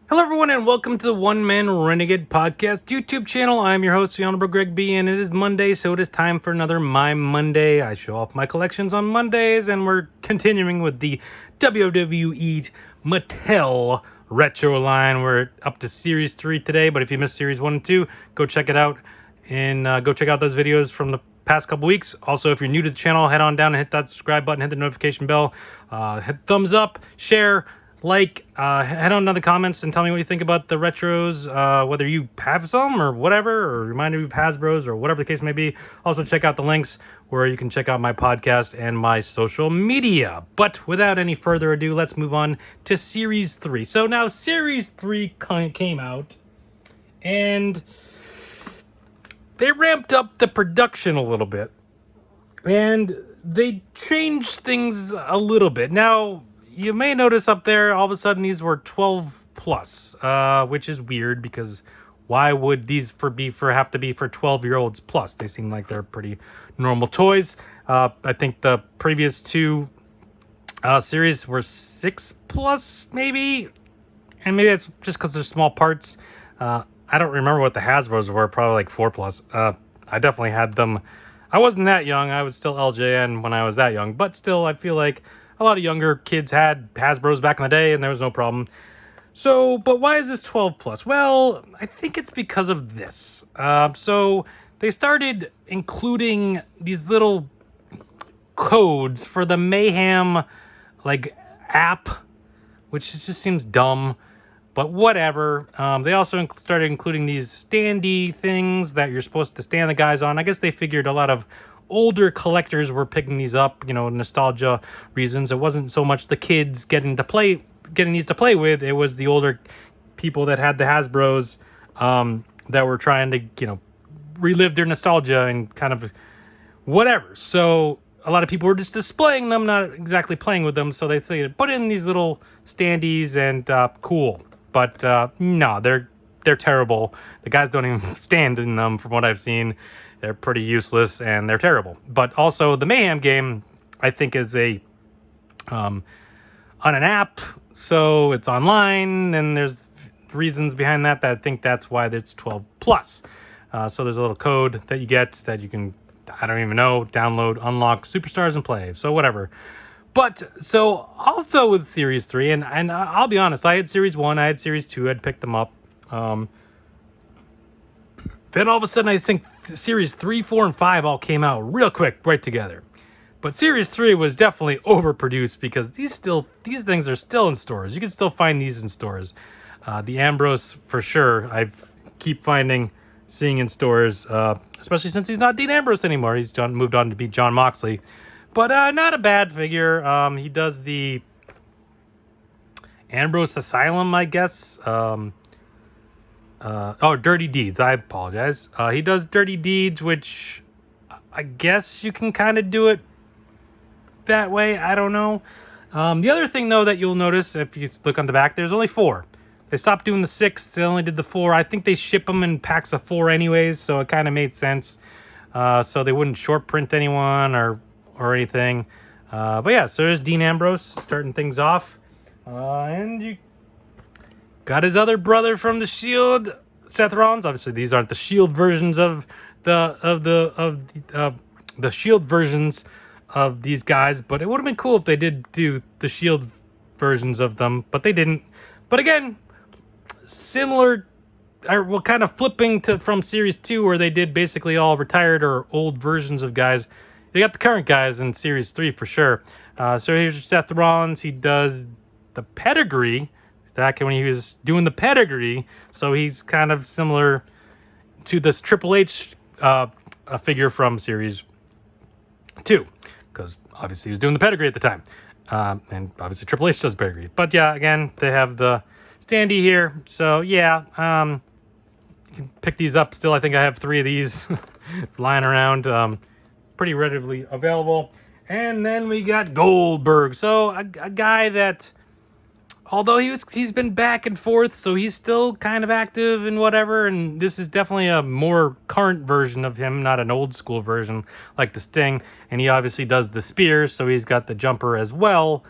Hello, everyone, and welcome to the One Man Renegade Podcast YouTube channel. I'm your host, the Honorable Greg B, and it is Monday, so it is time for another My Monday. I show off my collections on Mondays, and we're continuing with the WWE Mattel Retro line. We're up to Series 3 today, but if you missed Series 1 and 2, go check it out, and go check out those videos from the past couple weeks. Also, if you're new to the channel, head on down and hit that subscribe button, hit the notification bell, hit thumbs up, share, head on to the comments and tell me what you think about the retros, whether you have some or whatever, or remind you of Hasbro's or whatever the case may be. Also, check out the links where you can check out my podcast and my social media. But without any further ado, let's move on to Series 3. So now Series 3 came out, and they ramped up the production a little bit, and they changed things a little bit. Now, you may notice up there, all of a sudden, these were 12 plus, which is weird because why would these have to be for 12-year-olds plus? They seem like they're pretty normal toys. I think the previous two series were 6 plus, maybe, and maybe that's just because they're small parts. I don't remember what the Hasbro's were, probably like 4 plus. I definitely had them. I wasn't that young. I was still LJN when I was that young, but still, I feel like a lot of younger kids had Hasbro's back in the day, and there was no problem. So, but why is this 12 plus? Well, I think it's because of this. So they started including these little codes for the Mayhem app, which just seems dumb, but whatever. They also started including these standee things that you're supposed to stand the guys on. I guess they figured a lot of older collectors were picking these up, nostalgia reasons. It wasn't so much the kids getting these to play with. It was the older people that had the Hasbro's, that were trying to, relive their nostalgia and kind of whatever. So a lot of people were just displaying them, not exactly playing with them. So they put in these little standees and cool. But no, they're terrible. The guys don't even stand in them from what I've seen. They're pretty useless and they're terrible. But also the Mayhem game, I think, is on an app, so it's online, and there's reasons behind that I think that's why it's 12 plus. So there's a little code that you get that you can, I don't even know, download, unlock Superstars and play. So whatever. But so also with Series 3, and I'll be honest, I had Series 1, I had Series 2, I'd picked them up. Then all of a sudden, I think Series 3, 4, and 5 all came out real quick, right together. But Series 3 was definitely overproduced because these things are still in stores. You can still find these in stores. The Ambrose, for sure, I keep seeing in stores, especially since he's not Dean Ambrose anymore. He's moved on to be John Moxley. But not a bad figure. He does the Ambrose Asylum, I guess. Dirty Deeds. I apologize. He does Dirty Deeds, which I guess you can kind of do it that way. I don't know. The other thing, though, that you'll notice if you look on the back, there's only 4. They stopped doing the 6. They only did the 4. I think they ship them in packs of 4 anyways, so it kind of made sense. So they wouldn't short print anyone or anything. But yeah, so there's Dean Ambrose starting things off. And you got his other brother from the Shield, Seth Rollins. Obviously, these aren't the Shield versions of the Shield versions of these guys, but it would have been cool if they did do the Shield versions of them, but they didn't. But again, similar, kind of flipping from Series 2, where they did basically all retired or old versions of guys. They got the current guys in Series 3 for sure. So here's Seth Rollins. He does the pedigree back when he was doing the pedigree, so he's kind of similar to this Triple H a figure from Series 2, because obviously he was doing the pedigree at the time, and obviously Triple H does pedigree. But yeah, again, they have the standee here, so yeah, you can pick these up still. I think I have 3 of these lying around, pretty readily available. And then we got Goldberg, so a guy that, although he's been back and forth, so he's still kind of active and whatever, and this is definitely a more current version of him, not an old school version like the Sting, and he obviously does the spear, so he's got the jumper as well.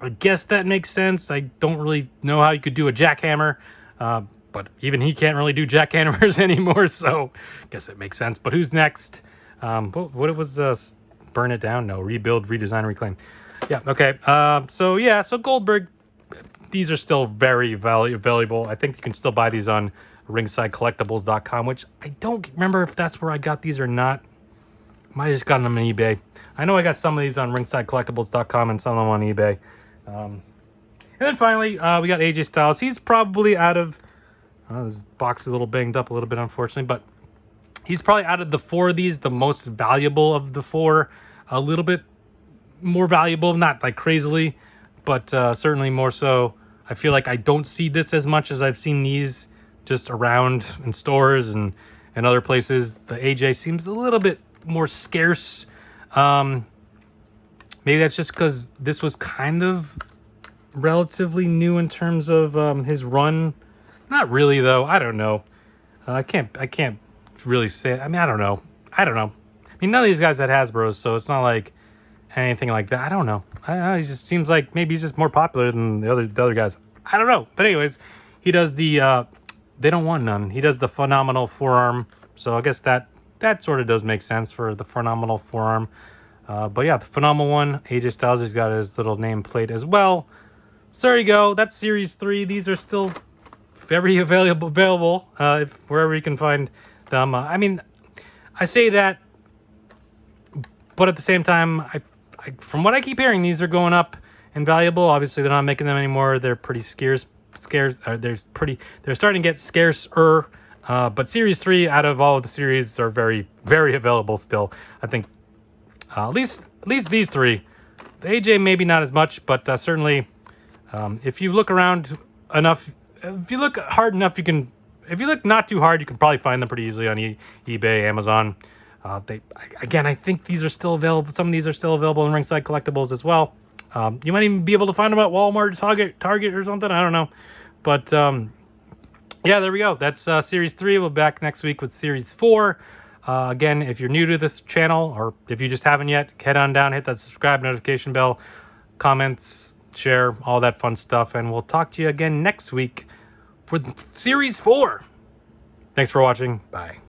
I guess that makes sense. I don't really know how you could do a jackhammer, but even he can't really do jackhammers anymore, so I guess it makes sense. But who's next? What was the burn it down? No, rebuild, redesign, reclaim. Yeah, okay. So Goldberg, these are still very valuable. I think you can still buy these on ringsidecollectibles.com, which I don't remember if that's where I got these or not. Might have just gotten them on eBay. I know I got some of these on ringsidecollectibles.com and some of them on eBay. And then finally, we got AJ Styles. He's probably out of... this box is a little banged up a little bit, unfortunately, but he's probably out of the four of these, the most valuable of the four. A little bit more valuable, not like crazily, but certainly more so. I feel like I don't see this as much as I've seen these just around in stores and other places. The AJ seems a little bit more scarce. Maybe that's just because this was kind of relatively new in terms of his run. Not really though. I don't know. I can't really say. I mean, I don't know. I mean, none of these guys had Hasbros, so it's not like anything like that. I don't know. He just seems like maybe he's just more popular than the other guys. I don't know. But anyways, he does the they don't want none. He does the phenomenal forearm. So I guess that sort of does make sense for the phenomenal forearm. But yeah, the phenomenal one, AJ Styles, he's got his little nameplate as well. So there you go. That's Series 3. These are still very available if wherever you can find them. I mean, I say that, but at the same time, I from what I keep hearing, these are going up in valuable. Obviously, they're not making them anymore. They're pretty scarce. They're starting to get scarcer. But Series 3, out of all of the series, are very, very available still. I think at least these three. The AJ maybe not as much, but certainly if you look around enough, if you look hard enough, you can. If you look not too hard, you can probably find them pretty easily on eBay, Amazon. I think these are still available. Some of these are still available in Ringside Collectibles as well. You might even be able to find them at Walmart, Target or something. I don't know. But yeah, there we go. That's Series 3. We'll be back next week with Series 4. Again, if you're new to this channel, or if you just haven't yet, head on down, hit that subscribe notification bell, comments, share, all that fun stuff. And we'll talk to you again next week for Series 4. Thanks for watching. Bye.